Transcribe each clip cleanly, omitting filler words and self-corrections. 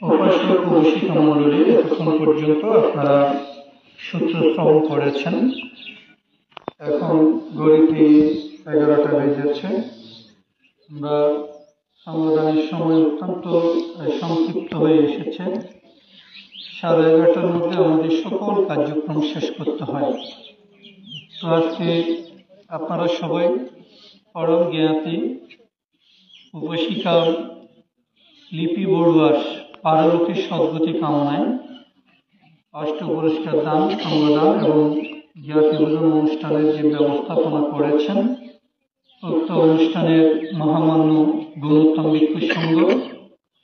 উপাসক উপাসিকা মণ্ডলী, এতক্ষণ পর্যন্ত আপনারা সূত্র শ্রবণ করেছেন। এখন ঘড়িতে 11টা বেজেছে। আমরা সমাধানের সময় অত্যন্ত সংক্ষিপ্ত হয়ে এসেছে। 11:30টার মধ্যে আমাদের সকল কার্যক্রম শেষ করতে হয়। তো আজকে আপনারা সবাই পরম জ্ঞাতি উপাসিকা লিপি বড়ুয়ার পারলৌকিক সদ্গতি কামনায় অষ্ট পুরস্কার দান, সঙ্গদান এবং জ্ঞাতিবোধন অনুষ্ঠানের যে ব্যবস্থাপনা করেছেন, উক্ত অনুষ্ঠানের মহামান্য গুণোত্তম ভিক্ষু সংঘ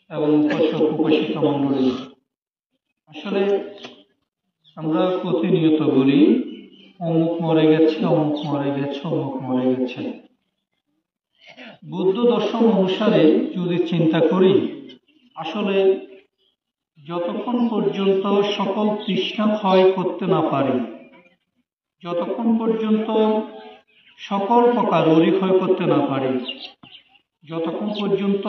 এবং উপাসক উপাসিকা মণ্ডলী। আসলে আমরা প্রতিনিয়ত বলি অমুক মরে গেছে, অমুক মরে গেছে, অমুক মরে গেছে। বুদ্ধ দর্শন অনুসারে যদি চিন্তা করি, আসলে যতক্ষণ পর্যন্ত সকল তৃষ্ণা ক্ষয় করতে না পারি, যতক্ষণ পর্যন্ত সকল প্রকার ক্ষয় করতে না পারি, যতক্ষণ পর্যন্ত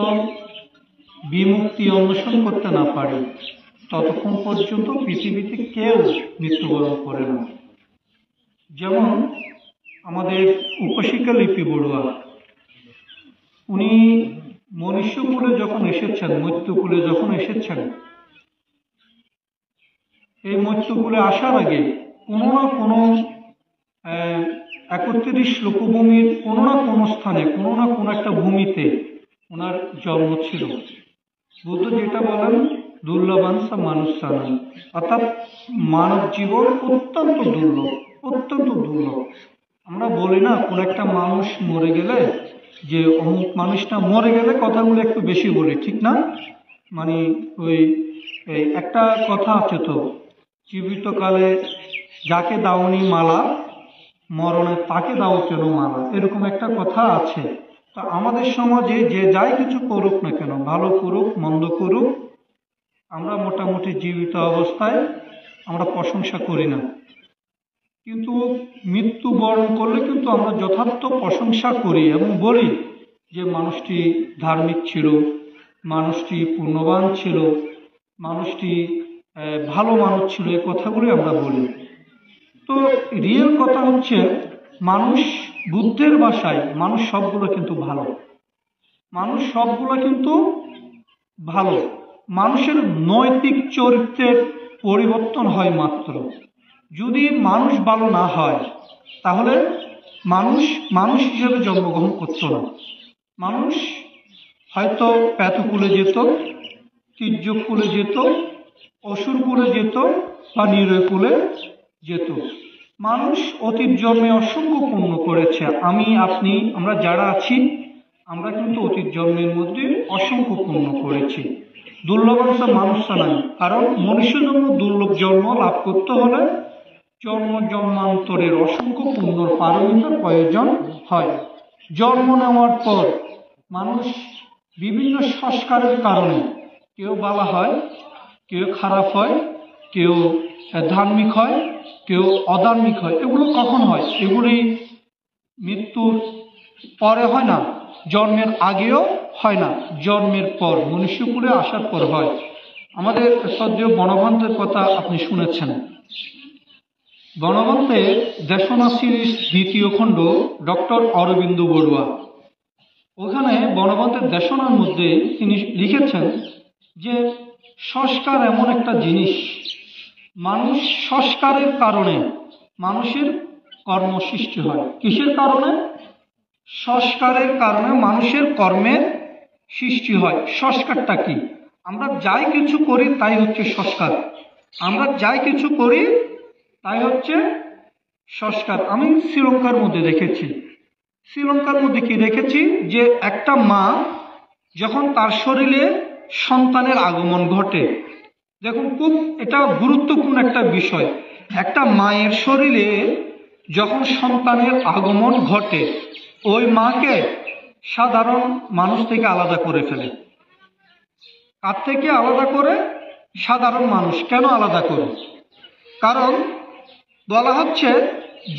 বিমুক্তি অন্বেষণ করতে না পারি, ততক্ষণ পর্যন্ত পৃথিবীতে কেউ মৃত্যুবরণ করে না। যেমন আমাদের উপাসিকা লিপি বড়ুয়া, উনি মনুষ্যকুলে যখন এসেছেন, মৃত্যুকুলে যখন এসেছেন, এই মৃত্যুকুলে আসার আগে কোনো না কোনো 31 লোকভূমির কোনো না কোনো স্থানে, কোনো না কোনো একটা ভূমিতে ওনার জন্ম ছিল। বুদ্ধ যেটা বলেন, দুর্লভাংসা মানুষ জানান, অর্থাৎ মানব জীবন অত্যন্ত দুর্লভ, অত্যন্ত দুর্লভ। আমরা বলি না, কোন একটা মানুষ মরে গেলে যে অমুক মানুষটা মরে গেলে কথাগুলো একটু বেশি বলি, ঠিক না? মানে ওই একটা কথা আছে তো, জীবিতকালে যাকে দাওনি মালা, মরণে তাকে দাও কেন মালা, এরকম একটা কথা আছে। তা আমাদের সমাজে যে যাই কিছু করুক না কেন, ভালো করুক মন্দ করুক, আমরা মোটামুটি জীবিত অবস্থায় আমরা প্রশংসা করি না, কিন্তু মৃত্যুবরণ করলে কিন্তু আমরা যথার্থ প্রশংসা করি এবং বলি যে মানুষটি ধার্মিক ছিল, মানুষটি পুণ্যবান ছিল, মানুষটি ভালো মানুষ ছিল, এই কথাগুলি আমরা বলি। তো রিয়েল কথা হচ্ছে, মানুষ বুদ্ধের ভাষায় মানুষ সবগুলো কিন্তু ভালো, মানুষ সবগুলো কিন্তু ভালো। মানুষের নৈতিক চরিত্রের পরিবর্তন হয় মাত্র। যদি মানুষ ভালো না হয়, তাহলে মানুষ মানুষ হিসেবে জন্মগ্রহণ করত না। মানুষ হয়তো প্রেতকুলে যেত, তির্যকুলে যেত, অসুরকুলে যেত বা নিরয়কুলে যেত। মানুষ অতীত জন্মে অসংখ্য পুণ্য করেছে। আমি, আপনি, আমরা যারা আছি, আমরা কিন্তু অতীত জন্মের মধ্যে অসংখ্য পুণ্য করেছি। দুর্লভাংসা মানুষ নাই, কারণ মনুষ্য জন্ম দুর্লভ জন্ম লাভ করতে হলে জন্ম জন্মান্তরের অসংখ্য পুণ্যর পারমিতার প্রয়োজন হয়। জন্ম নেওয়ার পর মানুষ বিভিন্ন সংস্কারের কারণে কেউ ভালো হয়, কেউ খারাপ হয়, কেউ ধার্মিক হয়, কেউ অধার্মিক হয়। এগুলো কখন হয়? এগুলি মৃত্যুর পরে হয় না, জন্মের আগেও হয় না, জন্মের পর মনুষ্যকুলে আসার পর হয়। আমাদের শ্রদ্ধেয় বনবন্তের কথা আপনি শুনেছেন। বনবন্তে দেশনা সিরিজ 2য় খণ্ড, ডক্টর অরবিন্দ বড়ুয়া, ওখানে বনবন্তের দেশনার মধ্যে তিনি লিখেছেন যে সংস্কার এমন একটা জিনিস, মানুষ সংস্কারের কারণে মানুষের কর্ম সৃষ্টি হয়। কিসের কারণে? সংস্কারের কারণে মানুষের কর্মের সৃষ্টি হয়। সংস্কারটা কি? আমরা যাই কিছু করি তাই হচ্ছে সংস্কার। আমরা যাই কিছু করি তাই হচ্ছে সংস্কার। আমি শ্রীলঙ্কার মধ্যে দেখেছি, শ্রীলঙ্কার মধ্যে কি দেখেছি, যে একটা মা যখন তার শরীরে সন্তানের আগমন ঘটে, দেখুন খুব এটা গুরুত্বপূর্ণ একটা বিষয়, একটা মায়ের শরীরে যখন সন্তানের আগমন ঘটে, ওই মাকে সাধারণ মানুষ থেকে আলাদা করে ফেলে। কার থেকে আলাদা করে? সাধারণ মানুষ। কেন আলাদা করে? কারণ বলা হচ্ছে,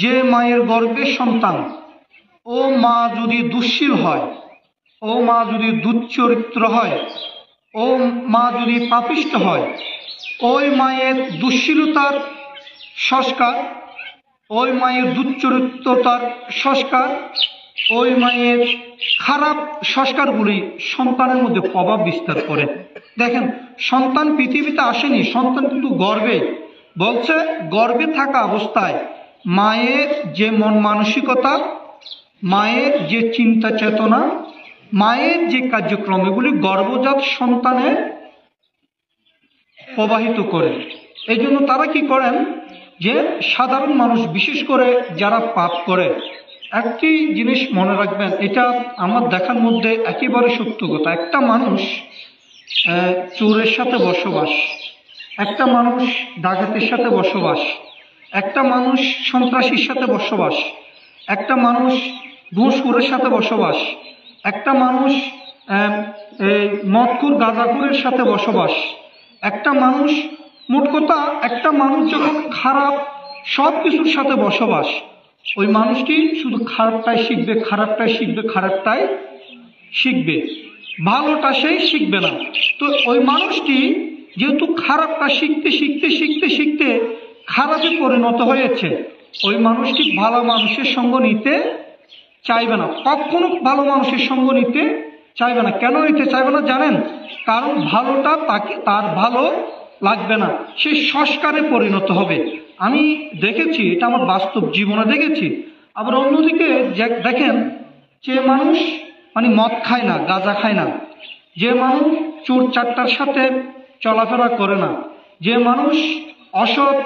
যে মায়ের গর্ভে সন্তান, ও মা যদি দুঃশীল হয়, ও মা যদি দুশ্চরিত্র হয়, ও মা যদি পাপিষ্ঠ হয়, ওই মায়ের দুশ্শীলতার সংস্কার, ওই মায়ের দুশ্চরিত্রতার সংস্কার, ওই মায়ের খারাপ সংস্কারগুলি সন্তানের মধ্যে প্রভাব বিস্তার করে। দেখেন, সন্তান পৃথিবীতে আসেনি, সন্তান কিন্তু গর্ভে, বলছে গর্ভে থাকা অবস্থায় মায়ের যে মন মানসিকতা, মায়ের যে চিন্তা চেতনা, মায়ের যে কার্যক্রম, এগুলি গর্ভজাত সন্তানে প্রবাহিত করে। এই জন্য তারা কি করেন, যে সাধারণ মানুষ বিশেষ করে যারা পাপ করে, একটি জিনিস মনে রাখবেন, এটা আমার দেখার মধ্যে একেবারে সত্য কথা। একটা মানুষ চোরের সাথে বসবাস, একটা মানুষ ডাকাতের সাথে বসবাস, একটা মানুষ সন্ত্রাসীর সাথে বসবাস, একটা মানুষ ঘুষখোরের সাথে বসবাস, একটা মানুষ মদখোর গাঁজাখোরের সাথে বসবাস, একটা মানুষ, মোট কথা একটা মানুষ যখন খারাপ সব কিছুর সাথে বসবাস, ওই মানুষটি শুধু খারাপটাই শিখবে, খারাপটাই শিখবে, খারাপটাই শিখবে, ভালোটা সেই শিখবে না। তো ওই মানুষটি যেহেতু খারাপটা শিখতে শিখতে শিখতে শিখতে খারাপে পরিণত হয়েছে, ওই মানুষটি ভালো মানুষের সঙ্গ নিতে চাইবে না, কখনো ভালো মানুষের সঙ্গ নিতে চাইবে না। কেন নিতে চাইবে না জানেন? কারণ ভালোটা তার ভালো লাগবে না, সে সংস্কারে পরিণত হবে। আমি দেখেছি, এটা আমার বাস্তব জীবনে দেখেছি। আবার অন্যদিকে দেখেন, যে মানুষ মানে মদ খায় না, গাঁজা খায় না, যে মানুষ চোর চাট্টার সাথে চলাফেরা করে না, যে মানুষ অসৎ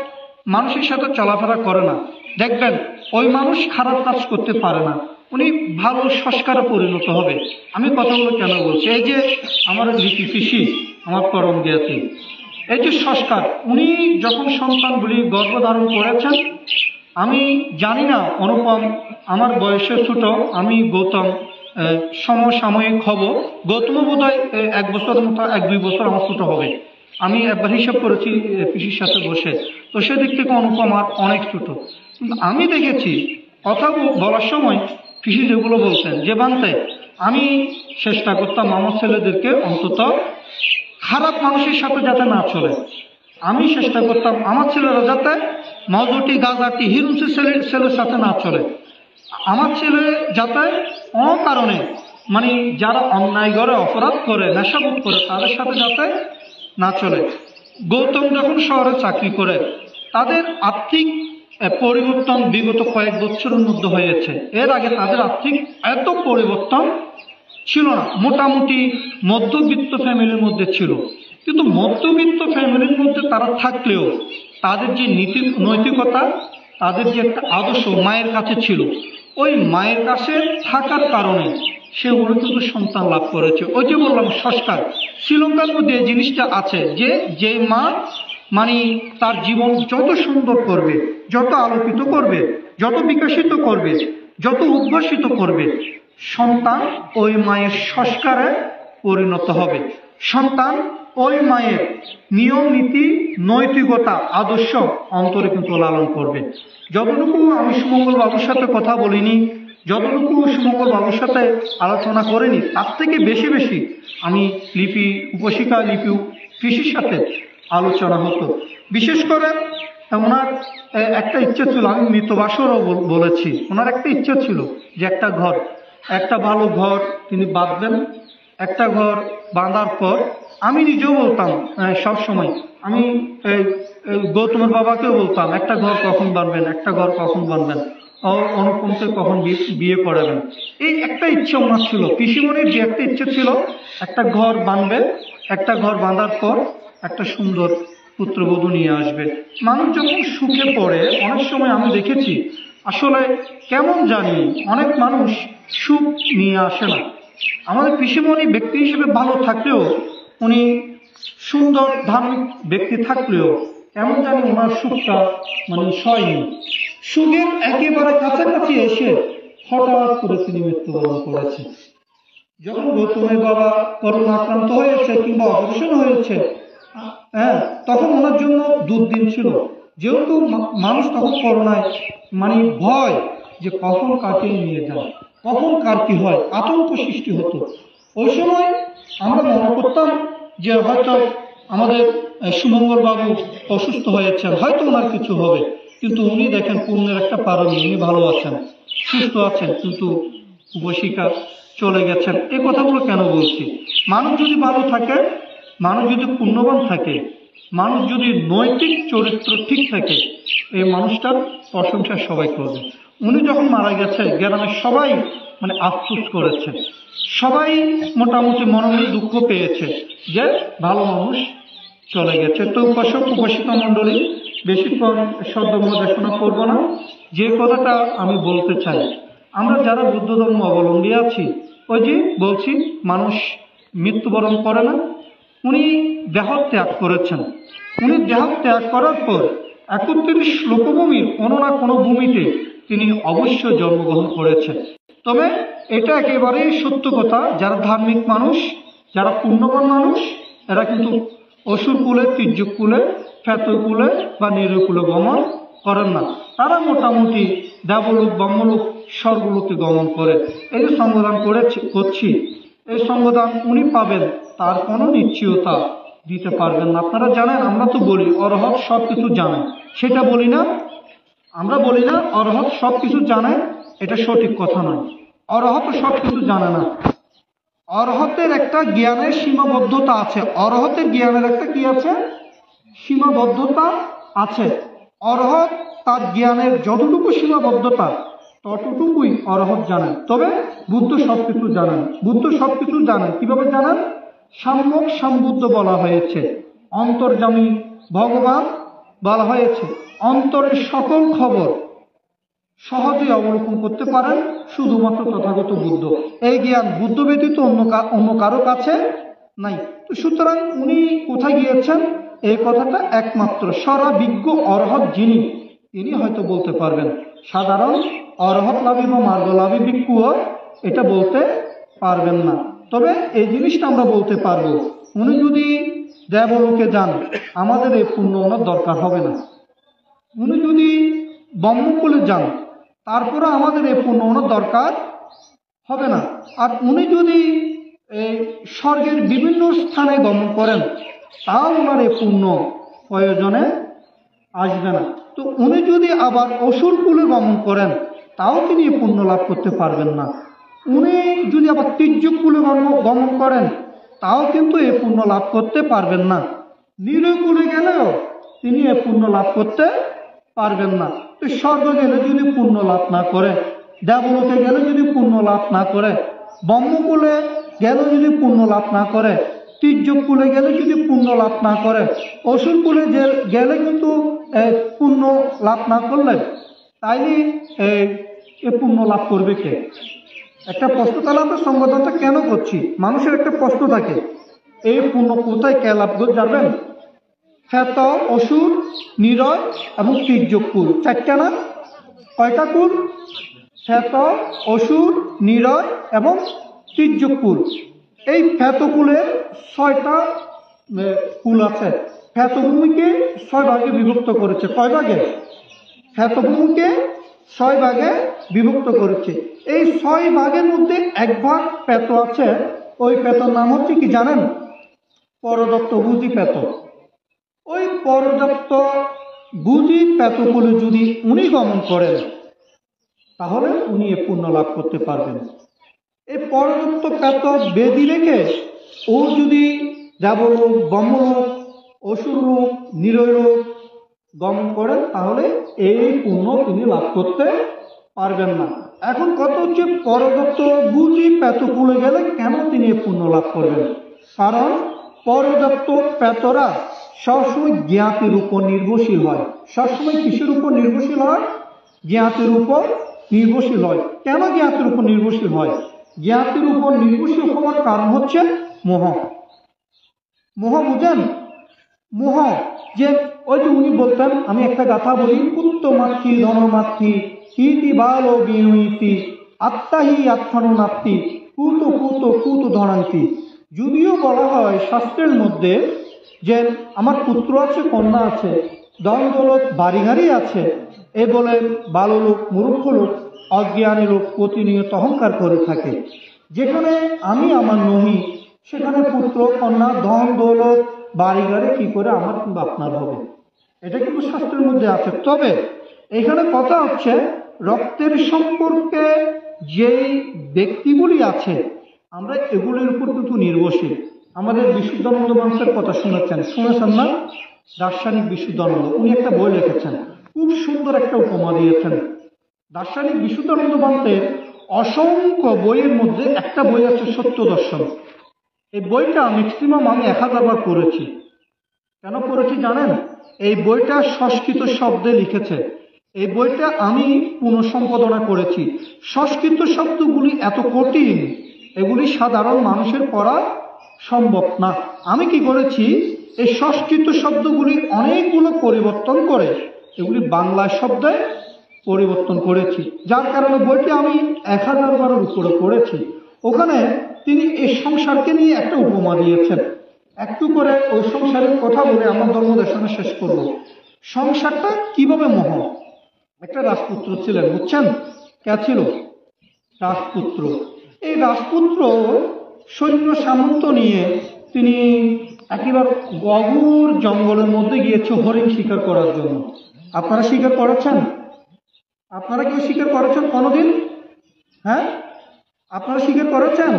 মানুষের সাথে চলাফেরা করে না, দেখবেন ওই মানুষ খারাপ কাজ করতে পারে না, উনি ভালো সংস্কারে পরিণত হবে। আমি কথাগুলো কেন বলছি, এই যে আমার লিপি পিসি, আমার পরম জ্ঞাতি, এই যে সংস্কার, উনি যখন সন্তানগুলি গর্ভধারণ করেছেন, আমি জানি না, অনুপম আমার বয়সে ছোট, আমি গৌতম সমসাময়িক হব, গৌতম বোধ হয় 1 বছরের মতো, 1-2 বছর আমার ছোট হবে। আমি একবার হিসাব করেছি পিসির সাথে বসে, তো সেদিক থেকে অনুপম আর অনেক ছোট। কিন্তু আমি দেখেছি কথা বলার সময় পিসি যেগুলো বলছেন, যে বানতে আমি চেষ্টা করতাম আমার ছেলেদেরকে অন্তত খারাপ মানুষের সাথে যাতে না চলে, আমি চেষ্টা করতাম আমার ছেলেরা যাতে মজুটি গাঁজাটি হিরুসের ছেলের সাথে না চলে, আমার ছেলে যাতে অকারণে মানে যারা অন্যায় করে, অপরাধ করে, নেশাবোধ করে, তাদের সাথে যাতে না চলে। গৌতম যখন শহরে চাকরি করে, তাদের আর্থিক পরিবর্তন বিগত কয়েক বছরের মধ্যে হয়েছে, এর আগে তাদের আর্থিক এত পরিবর্তন ছিল না, মোটামুটি মধ্যবিত্ত ফ্যামিলির মধ্যে ছিল। কিন্তু মধ্যবিত্ত ফ্যামিলির মধ্যে তারা থাকলেও তাদের যে নৈতিকতা, তাদের যে একটা আদর্শ মায়ের কাছে ছিল, ওই মায়ের কাছে থাকার কারণে সেগুলো কিন্তু সন্তান লাভ করেছে। ওই যে বললাম সংস্কার, শ্রীলঙ্কার মধ্যে এই জিনিসটা আছে, যে মা মানে তার জীবন যত সুন্দর করবে, যত আলোকিত করবে, যত বিকশিত করবে, যত উদ্ভাসিত করবে, সন্তান ওই মায়ের সংস্কারে পরিণত হবে। সন্তান ওই মায়ের নিয়ম নীতি, নৈতিকতা, আদর্শ অন্তরে কিন্তু লালন করবে। যতটুকু আমি সুমঙ্গল বাবুর সাথে কথা বলিনি, যতটুকু সুমঙ্গল বাবুর সাথে আলোচনা করিনি, তার থেকে বেশি বেশি আমি লিপি উপশিকা, লিপি পিসির সাথে আলোচনা হতো। বিশেষ করে ওনার একটা ইচ্ছে ছিল, আমি মৃতবাসরও বলেছি, ওনার একটা ইচ্ছে ছিল যে একটা ভালো ঘর তিনি বাঁধবেন। একটা ঘর বাঁধার পর আমি নিজেও বলতাম সবসময়, আমি গৌতমের বাবাকেও বলতাম, একটা ঘর কখন বাঁধবেন, একটা ঘর কখন বাঁধবেন, অনুপমকে কখন বিয়ে করাবেন। এই একটা ইচ্ছে ওনার ছিল, পিসিমণির যে একটা ইচ্ছে ছিল, একটা ঘর বাঁধবে, একটা ঘর বাঁধার পর একটা সুন্দর পুত্রবধূ নিয়ে আসবে। মানুষ যখন সুখে পড়ে, অনেক সময় আমি দেখেছি আসলে কেমন জানি অনেক মানুষ সুখ নিয়ে আসে না। আমাদের পিসিমণি ব্যক্তি হিসেবে ভালো থাকলেও, উনি সুন্দর ধার্মিক ব্যক্তি থাকলেও, কেমন জানি ওনার সুখটা মানে সয়নি। সুখের একেবারে কাছাকাছি এসে হঠাৎ করে তিনি মৃত্যুবরণ করেছে। যখন গৌতমের বাবা করোনা আক্রান্ত হয়েছে কিংবা অপারেশন হয়েছে, তখন ওনার জন্য দুর্দিন ছিল, যেহেতু মানুষ তখন করোনায় মানে ভয় যে কখন কাকে নিয়ে যায়, কখন কার কি হয়, আতঙ্ক সৃষ্টি হতো। ওই সময় আমরা মনে করতাম যে হয়তো আমাদের সুমঙ্গল বাবু অসুস্থ হয়েছেন, হয়তো ওনার কিছু হবে, কিন্তু উনি দেখেন পুণ্যের একটা পারমি, উনি ভালো আছেন, সুস্থ আছেন, কিন্তু উপশিকা চলে গেছেন। এই কথাগুলো কেন বলছি? মানুষ যদি ভালো থাকে, মানুষ যদি পুণ্যবান থাকে, মানুষ যদি নৈতিক চরিত্র ঠিক থাকে, এই মানুষটার প্রশংসা সবাই করবে। উনি যখন মারা গেছে গ্রামের সবাই মানে আফসোস করেছে, সবাই মোটামুটি মনে দুঃখ পেয়েছে যে ভালো মানুষ চলে গেছে। তো উপাসক উপাসিকা মণ্ডলী, বেশিক্ষণ শব্দগুলো দেখানো করবো না। যে কথাটা আমি বলতে চাই, আমরা যারা বুদ্ধ ধর্ম অবলম্বী আছি, ওই যে বলছি মানুষ মৃত্যুবরণ করে না, উনি দেহ ত্যাগ করেছেন। উনি দেহ ত্যাগ করার পর 31 লোকভূমির কোনো না কোনো ভূমিতে তিনি অবশ্যই জন্মগ্রহণ করেছেন। তবে এটা একেবারেই সত্য কথা, যারা ধার্মিক মানুষ, যারা পুণ্যবান মানুষ, এরা কিন্তু অসুর কুলে, তির্যক কুলে, ফেতর কুলে বা নিরকুলে গমন করেন না। তারা মোটামুটি দেবলোক, ব্রহ্মলোক, স্বর্গলোকে গমন করে। এই যে সংবিধান করছি, এই সংবিধান উনি পাবেন তার কোনো নিশ্চয়তা দিতে পারবেন না। আপনারা জানেন, আমরা তো বলি অরহৎ সব কিছু জানে, সেটা বলি না, আমরা বলি না অরহৎ সব কিছু জানে, এটা সঠিক কথা নয়। অরহৎ সব কিছু জানে না। অরহতের একটা জ্ঞানের সীমাবদ্ধতা আছে। অরহতের জ্ঞানের একটা কি আছে? সীমাবদ্ধতা আছে। অরহৎ তার জ্ঞানের যতটুকু সীমাবদ্ধতা, ততটুকুই অরহৎ জানেন। তবে বুদ্ধ সবকিছু জানেন। বুদ্ধ সবকিছু জানেন। কিভাবে জানেন? সাম্যক সম্বুদ্ধ বলা হয়েছে, অন্তর্যামী ভগবান বলা হয়েছে। অন্তরের সকল খবর সহজে অবলোকন করতে পারেন শুধুমাত্র তথাগত বুদ্ধ। এই জ্ঞান বুদ্ধ ব্যতীত অন্য কারো কাছে নাই। তো সুতরাং উনি কোথায় গিয়েছেন, এই কথাটা একমাত্র সর্বাভিজ্ঞ অরহৎ যিনি, তিনি হয়তো বলতে পারবেন। সাধারণ অরহৎ লাভী বা মার্গলাভী ভিক্ষুও এটা বলতে পারবেন না। তবে এই জিনিসটা আমরা বলতে পারবো, উনি যদি দেবলোকে যান, আমাদের এই পুণ্য ওনার দরকার হবে না। উনি যদি ব্রহ্মকুলে যান, তারপরে আমাদের এই পুণ্য ওনার দরকার হবে না। আর উনি যদি স্বর্গের বিভিন্ন স্থানে গমন করেন, তাও ওনার এই পুণ্য প্রয়োজনে আসবে না। তো উনি যদি আবার অসুর কুলে গমন করেন, তাও তিনি এই পুণ্য লাভ করতে পারবেন না। উনি যদি আবার তির্যক কুলে গমন করেন, তাও কিন্তু এই পুণ্য লাভ করতে পারবেন না। নিরকুলে গেলেও তিনি এই পুণ্য লাভ করতে পারবেন না। তো স্বর্গ গেলে যদি পুণ্য লাভ না করে, দেবলোকে গেলে যদি পুণ্য লাভ না করে, ব্রহ্মকুলে গেলে যদি পুণ্য লাভ না করে, তির্যক কুলে গেলে যদি পুণ্য লাভ না করে, অসুর কুলে গেলে কিন্তু পুণ্য লাভ না করলে, তাইলে এ পুণ্য লাভ করবে কে? একটা প্রশ্ন, তাহলে আমরা সংবোধনটা কেন করছি? মানুষের একটা প্রশ্ন থাকে, এই পুণ্য কোথায় কে লাভ করে যাবেন? ফেত, অসুর, নিরয় এবং তির্যক কুল, চারটা না? কয়টা কুল? ফেত, অসুর, নিরয় এবং তির্যক কুল। এই ফেতকুলের 6টা কুল আছে। ফেতভূমিকে 6 ভাগে বিভক্ত করেছে। কয় ভাগে? ফেতভূমিকে 6 ভাগে বিভক্ত করেছে। এই 6 ভাগের মধ্যে 1 ভাগ ফেত আছে। ওই ফেতর নাম হচ্ছে কি জানেন? পরদত্ত বুঝি ফেত। ওই পরদত্ত বুঝি ফেতকুলে যদি উনি গমন করেন, তাহলে উনি এ পুণ্য লাভ করতে পারবেন। এই পরদত্ত ফেত বেদি রেখে ও যদি দেবলোক, ব্রহ্মলোক, অসুরলোক, নিরয়লোক গমন করেন, তাহলে এই পুণ্য তিনি লাভ করতে পারবেন না। এখন কথা হচ্ছে, পরদত্ত বুঝি পেতকুলে গেলে কেন তিনি এই পুণ্য লাভ করবেন? কারণ পরদত্ত পেতরা সবসময় জ্ঞাতের উপর নির্ভরশীল হয়। সবসময় কিসের উপর নির্ভরশীল হয়? জ্ঞাতের উপর নির্ভরশীল হয়। কেন জ্ঞাতের উপর নির্ভরশীল হয়? জ্ঞাতের উপর নির্ভরশীল হওয়ার কারণ হচ্ছে মোহ। মোহ বুঝেন? মোহ, যে ওই যে উনি বলতেন, আমি একটা কথা বলি, পুত্র মাতৃ ধনমাতৃ ইতি বালো বিনুইতি আত্মাহি আত্মানুনাত্তি কুত কুত কুত ধনান্তি। যদিও বলা হয় শাস্ত্রের মধ্যে যে আমার পুত্র আছে, কন্যা আছে, দ্বন্দ্বলোক, বাড়িঘাড়ি আছে, এ বলে বাললোক, মূর্খ লোক, অজ্ঞানী লোক প্রতিনিয়ত অহংকার করে থাকে। যেখানে আমি আমার নহি, সেখানে পুত্র কন্যা ধন দৌলত বাড়ি গাড়ি কি করে আমার কিংবা আপনার হবে, এটা কিন্তু শাস্ত্রের মধ্যে আছে। তবে এখানে কথা হচ্ছে রক্তের সম্পর্কে যেই ব্যক্তিগুলি আছে আমরা এগুলির উপর কিন্তু নির্ভরশীল। আমাদের বিশুদ্ধানন্দ মানুষের কথা শুনেছেন না? দার্শনিক বিশুদ্ধানন্দ, উনি একটা বই লিখেছেন, খুব সুন্দর একটা উপমা দিয়েছেন। দার্শনিক বিশুদ্ধানন্দ বান্তের অসংখ্য বইয়ের মধ্যে একটা বই আছে সত্য দর্শন। এই বইটা ম্যাক্সিমাম আমি 1000 বার পড়েছি। কেন পড়েছি জানেন? এই বইটা সংস্কৃত শব্দে লিখেছে। এই বইটা আমি পুনঃসম্পাদনা করেছি। সংস্কৃত শব্দগুলি এত কঠিন, এগুলি সাধারণ মানুষের পড়া সম্ভব না। আমি কি করেছি, এই সংস্কৃত শব্দগুলি অনেকগুলো পরিবর্তন করে এগুলি বাংলা শব্দে পরিবর্তন করেছি, যার কারণে বইটি আমি 1000 বারের উপরে পড়েছি। ওখানে তিনি এই সংসারকে নিয়ে একটা উপমা দিয়েছেন। একটু করে ওই সংসারের কথা বলে আমার ধর্মদেশনে শেষ করব। সংসারটা কিভাবে মহৎ। একটা রাজপুত্র ছিলেন, বুঝছেন? কে ছিল? রাজপুত্র। এই রাজপুত্র সৈন্য সামন্ত নিয়ে তিনি একেবারে গভীর জঙ্গলের মধ্যে গিয়েছে হরিণ শিকার করার জন্য। আপনারা শিকার করেছেন? আপনারা কেউ শিকার করেছেন কোনোদিন? হ্যাঁ, আপনারা শিকার করেছেন?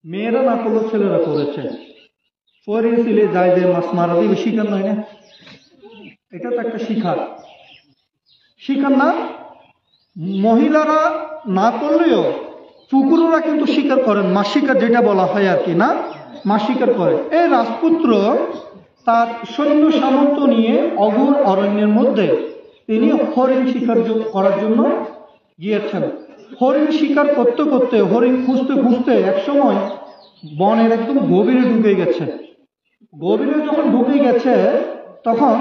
মেয়েরা না করলেও ছেলেরা করেছে। হরিণ ছিলে যায় যে মাছ মারা দিবে, শিকার নয় না? এটা তো একটা শিকার, শিকার না? মহিলারা না করলেও পুকুররা কিন্তু শিকার করেন, মাছ শিকার যেটা বলা হয় আর কি, না? মাছ শিকার করে। এই রাজপুত্র তার সৈন্য সামন্ত নিয়ে অঘোর অরণ্যের মধ্যে তিনি হরিণ শিকার করার জন্য গিয়েছেন। হরিণ শিকার করতে করতে, হরিণ খুঁজতে খুঁজতে একসময় বনের একদম গভীরে ঢুকে গেছে। গভীরে যখন ঢুকে গেছে তখন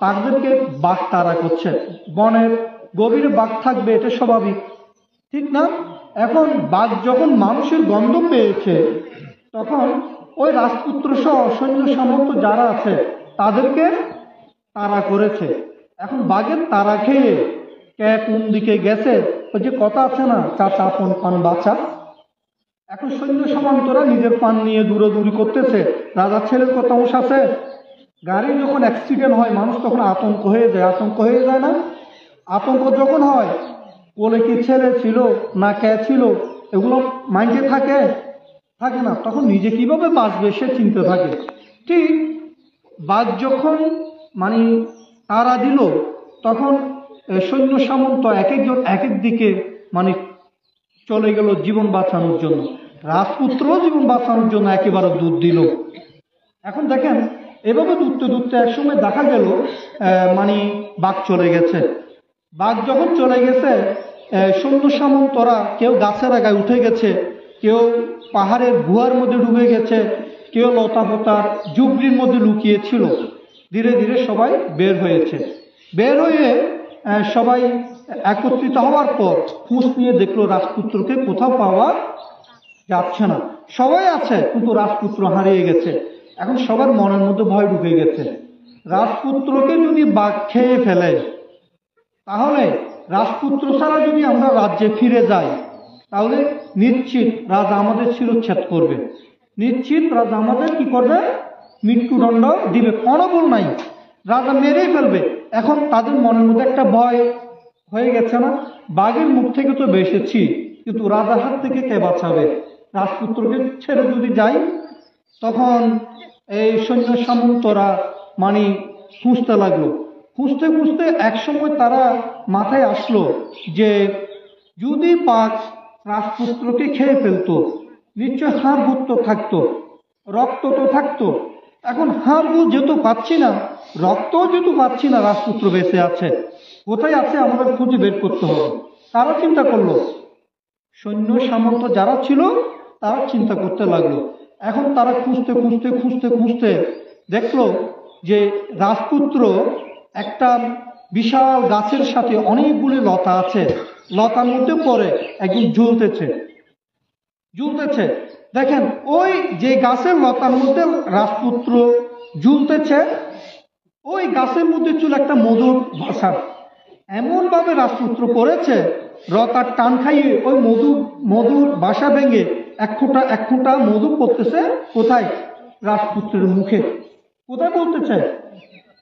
তাদেরকে বাঘ তাড়া করছে। বনের গভীরে বাঘ থাকবে, এটা স্বাভাবিক, ঠিক না? এখন বাঘ যখন মানুষের গন্ধ পেয়েছে তখন ওই রাজপুত্র সহ সৈন্য সামন্ত যারা আছে তাদেরকে তাড়া করেছে। এখন বাঘের তাড়া খেয়ে কে কোন দিকে গেছে, ওই যে কথা আছে না, চাচা আপন পান বাঁচা। এখন সৈন্য সামন্তরা নিজের পান নিয়ে দূরদূরি করতেছে। রাজার ছেলের কথা অংশ আছে। গাড়ি যখন অ্যাক্সিডেন্ট হয় মানুষ তখন আতঙ্ক হয়ে যায়, আতঙ্ক হয়ে যায় না? আতঙ্ক যখন হয়, বলে কি ছেলে ছিল না কে ছিল এগুলো মাইন্ডে থাকে থাকে না, তখন নিজে কিভাবে বাঁচবে সে চিন্তা থাকে। ঠিক বাঘ যখন মানে তাড়া দিল তখন সৈন্য সামন্ত এক একজন এক এক দিকে মানে চলে গেল জীবন বাঁচানোর জন্য। রাজপুত্র জীবন বাঁচানোর জন্য একেবারে দুধ দিল। এখন দেখেন এভাবে দুধতে দুধতে একসময় দেখা গেল মানে বাঘ চলে গেছে। বাঘ যখন চলে গেছে সৈন্য সামন্তরা কেউ গাছের আগায় উঠে গেছে, কেউ পাহাড়ের গুহার মধ্যে ডুবে গেছে, কেউ লতা পাতার ঝুপড়ির মধ্যে লুকিয়েছিল। ধীরে ধীরে সবাই বের হয়েছে। বের হয়ে সবাই একত্রিত হওয়ার পর খোঁজ নিয়ে দেখলো রাজপুত্রকে কোথাও পাওয়া যাচ্ছে না। সবাই আছে কিন্তু রাজপুত্র হারিয়ে গেছে। এখন সবার মনের মধ্যে ভয় ঢুকে গেছে, রাজপুত্রকে যদি বাঘ খেয়ে ফেলে তাহলে রাজপুত্র ছাড়া যদি আমরা রাজ্যে ফিরে যাই তাহলে নিশ্চিত রাজা আমাদের শিরচ্ছেদ করবে, নিশ্চিত রাজা আমাদের কি করবে, মৃত্যুদণ্ড দিবে, কোনো ভুল নাই, রাজা মেরেই ফেলবে। এখন তাদের মনের মধ্যে একটা ভয় হয়ে গেছে না, বাঘের মুখ থেকে তো বেঁচেছি কিন্তু রাজার হাত থেকে কে বাঁচাবে, রাজপুত্রকে ছেড়ে যদি যাই। তখন এই সৈন্য সামন্তরা মানে খুঁজতে লাগলো। খুঁজতে খুঁজতে একসময় তারা মাথায় আসলো যে যদি বাঘ রাজপুত্রকে খেয়ে ফেলতো নিশ্চয় হাড় তো থাকতো, রক্ত তো থাকতো। এখন হাড় যেহেতু পাচ্ছি না, রক্তও যেহেতু পাচ্ছি না, রাজপুত্র বেঁচে আছে, কোথায় আছে আমাদের খুঁজে বের করতে হবে। তারা চিন্তা করলো, সৈন্য সামন্ত যারা ছিল তারা চিন্তা করতে লাগলো। এখন তারা খুঁজতে খুঁজতে খুঁজতে খুঁজতে দেখলো যে রাজপুত্র একটা বিশাল গাছের সাথে অনেকগুলি লতা আছে, লতার মধ্যে পড়ে একদম ঝুলতেছে ঝুলতেছে। দেখেন ওই যে গাছের লতার মধ্যে রাজপুত্র ঝুলতেছে, ওই গাছের মধ্যে ছিল একটা মধুর বাসা। এমন ভাবে রাজপুত্র পড়েছে, লতার টান খাইয়ে ওই মধুর বাসা ভেঙে এক ফোঁটা মধু পড়তেছে কোথায়? রাজপুত্রের মুখে। কোথায় বলতেছে?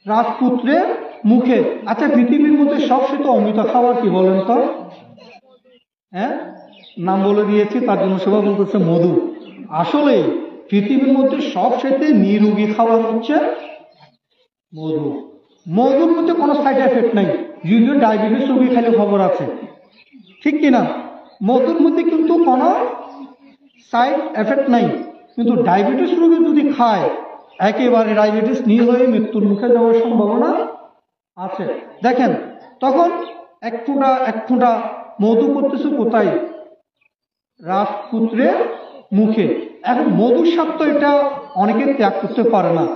রাজপুত্রের মুখে। আচ্ছা, পৃথিবীর মধ্যে সবচেয়ে অমৃত খাবার কি বলেন তো? হ্যাঁ, নাম বলে দিয়েছি, তার জন্য সবাই বলতেছে মধু। আসলে পৃথিবীর মধ্যে সবচেয়ে নিরোগী খাবার হচ্ছে মধু। মধুর মধ্যে কোনো সাইড এফেক্ট নাই, যদিও ডায়াবেটিস রোগী খাইলে খবর আছে, ঠিক কিনা? মধুর মধ্যে কিন্তু কোনো সাইড এফেক্ট নাই, কিন্তু ডায়াবেটিস রোগী যদি খায় একেবারে ডায়াবেটিস নীল হয়ে মৃত্যুর মুখে যাওয়ার সম্ভাবনা আছে। দেখেন, তখন এক ফোঁটা মধু করতেছে কোথায়? রাজপুত্রের মুখে। এখন মধুর স্বাদ তো এটা অনেকে ত্যাগ করতে পারে না,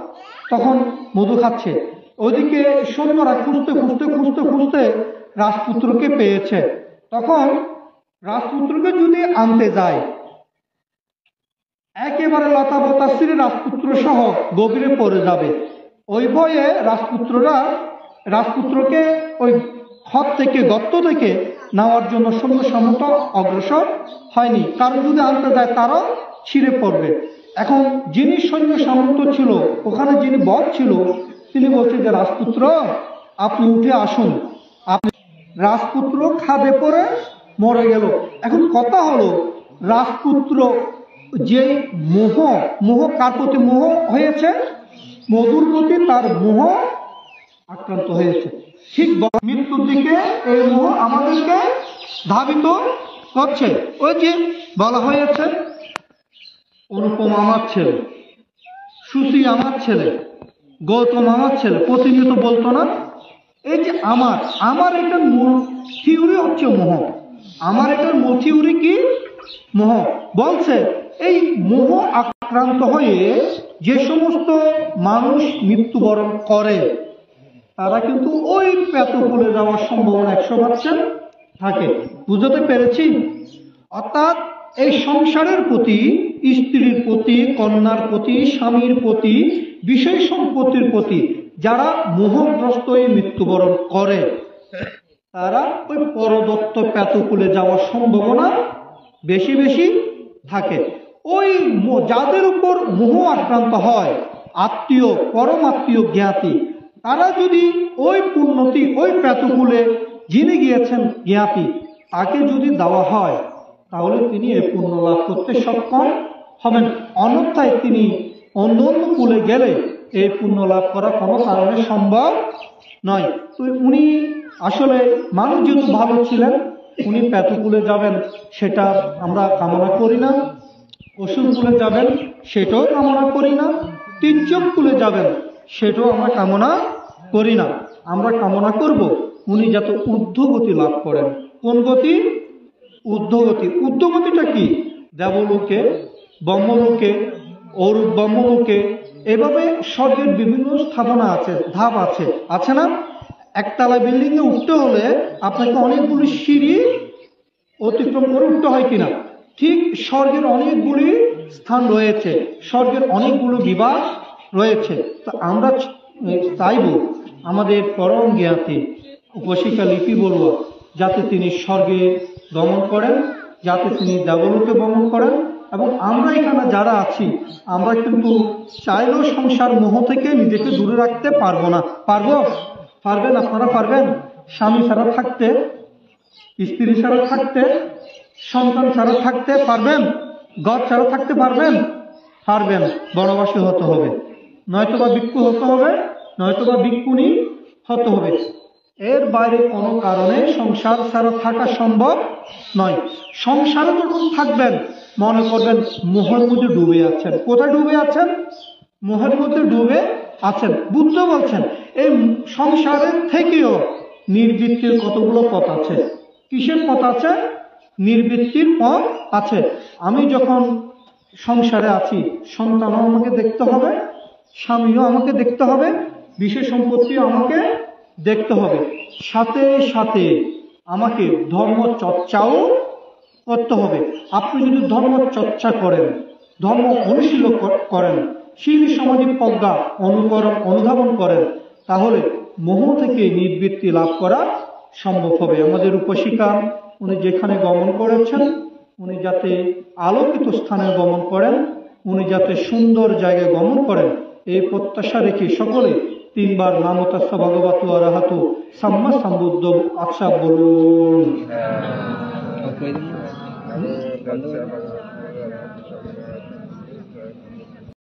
তখন মধু খাচ্ছে। ওইদিকে সৈন্যরা খুঁজতে রাজপুত্রকে পেয়েছে। তখন রাজপুত্রকে যদি আনতে যায়, একেবারে লতা বতা ছিঁড়ে রাজপুত্র সহ গভীরে পড়ে যাবে। ওই ভয়ে রাজপুত্রকে ওই গর্ত থেকে নেওয়ার জন্য সৈন্য সামন্ত অগ্রসর হয়নি, কারণ যদি আনতে যায় তারাও ছিঁড়ে পড়বে। এখন যিনি সৈন্য সামন্ত ছিল, ওখানে যিনি বর ছিল, তিনি বলছে যে রাজপুত্র আপনি উঠে আসুন। রাজপুত্র খাদে পড়ে মরে গেল। এখন কথা হলো, রাজপুত্র যে মোহ কার প্রতি মোহ হয়েছে? মধুর প্রতি তার মোহ আক্রান্ত হয়েছে। ঠিক মৃত্যুর দিকে এই মোহ আমাদেরকে ধাবিত করছে। ওই যে বলা হয়েছে, অনুপম আমার ছেলে, সুশী আমার ছেলে, গৌতম আমার ছেলে, প্রতিনিয়ত বলতো না? এই যে আমার এটার মূল থিওরি হচ্ছে মোহ। আমার এটার মূল থিওরি কি? মোহ। বলছে এই মোহ আক্রান্ত হয়ে যে সমস্ত মানুষ মৃত্যুবরণ করে, তারা কিন্তু ওই পেতকুলে যাওয়ার সম্ভাবনা 100% থাকে। বুঝতে পেরেছি? অর্থাৎ এই সংসারের প্রতি, স্ত্রীর প্রতি, কন্যার প্রতি, স্বামীর প্রতি, বিষয় সম্পত্তির প্রতি যারা মোহগ্রস্ত হয়ে মৃত্যুবরণ করে, তারা ওই পরদত্ত পেতকুলে যাওয়ার সম্ভাবনা বেশি বেশি থাকে। ওই যাদের উপর মোহ আক্রান্ত হয়, আত্মীয়, পরম আত্মীয়, জ্ঞাতি, তারা যদি ওই পুণ্যতি, ওই পেতকুলে যিনি গিয়েছেন জ্ঞাতি, তাকে যদি দেওয়া হয়, তাহলে তিনি এই পুণ্য লাভ করতে সক্ষম হবেন। অন্যথায় তিনি অন্য কুলে গেলে এই পুণ্য লাভ করা কোনো কারণে সম্ভব নয়। তো উনি আসলে মানুষ যেহেতু ভালো ছিলেন, উনি পেতকুলে যাবেন সেটা আমরা কামনা করি না। অসুর কুলে যাবেন সেটাও কামনা করি না। তির্যক কুলে যাবেন সেটাও আমরা কামনা করি না। আমরা কামনা করব উনি যাতে ঊর্ধ্বগতি লাভ করেন। কোন গতি? ঊর্ধ্বগতি। ঊর্ধ্বগতিটা কি? দেবলোকে, ব্রহ্মলোকে, অরূপ ব্রহ্মলোকে, এভাবে স্বর্গের বিভিন্ন স্থাপনা আছে, ধাপ আছে, আছে না? একতলা বিল্ডিং এ উঠতে হলে আপনাকে অনেকগুলি সিঁড়ি অতিক্রম করে উঠতে হয় কিনা? ঠিক স্বর্গের অনেকগুলি স্থান রয়েছে, স্বর্গের অনেকগুলো বিভাগ রয়েছে। তো আমরা চাইব আমাদের পরম জ্ঞাতি উপশিকা লিপি বলুয়া যাতে তিনি স্বর্গে গমন করেন, যাতে তিনি দেবলোকে গমন করেন। এবং আমরা এখানে যারা আছি, আমরা কিন্তু চাইলেও সংসার মোহ থেকে নিজেকে দূরে রাখতে পারবো না। পারবেন? আপনারা পারবেন? স্বামী ছাড়া থাকতে, স্ত্রী ছাড়া থাকতে, সন্তান ছাড়া থাকতে পারবেন? ঘর ছাড়া থাকতে পারবেন? পারবেন। বনবাসী হতে হবে, নয়তোবা ভিক্ষু হতে হবে, নয়তোবা ভিক্ষুণী হতে হবে। এর বাইরে কোনো কারণে সংসার ছাড়া থাকা সম্ভব নয়। সংসারে যখন থাকবেন মনে করবেন মোহের মধ্যে ডুবে আছেন। কোথায় ডুবে আছেন? মোহের মধ্যে ডুবে আছেন। বুদ্ধ বলছেন এই সংসারের থেকেও নির্বৃত্তির কতগুলো পথ আছে। কিসের পথ আছে? নির্বৃত্তির পথ আছে। আমি যখন সংসারে আছি, সন্তানও আমাকে দেখতে হবে, স্বামীও আমাকে দেখতে হবে, বিষয় সম্পত্তিও আমাকে দেখতে হবে, সাথে সাথে আমাকে ধর্ম চর্চাও করতে হবে। আপনি যদি ধর্ম চর্চা করেন, ধর্ম অনুশীলন করেন, শীল সামাজিক প্রজ্ঞা অনুধাবন করেন, তাহলে মোহ থেকে নিবৃত্তি লাভ করা সম্ভব হবে। আমাদের উপশিকা উনি যেখানে গমন করেছেন উনি যাতে আলোকিত স্থানে গমন করেন, উনি যাতে সুন্দর জায়গায় গমন করেন, এই প্রত্যাশা রেখে সকলে 3 বার নামো তাস্সা ভগবতো আরহাতো সাম্মা সম্বুদ্ধ আচ্ছা বলুন।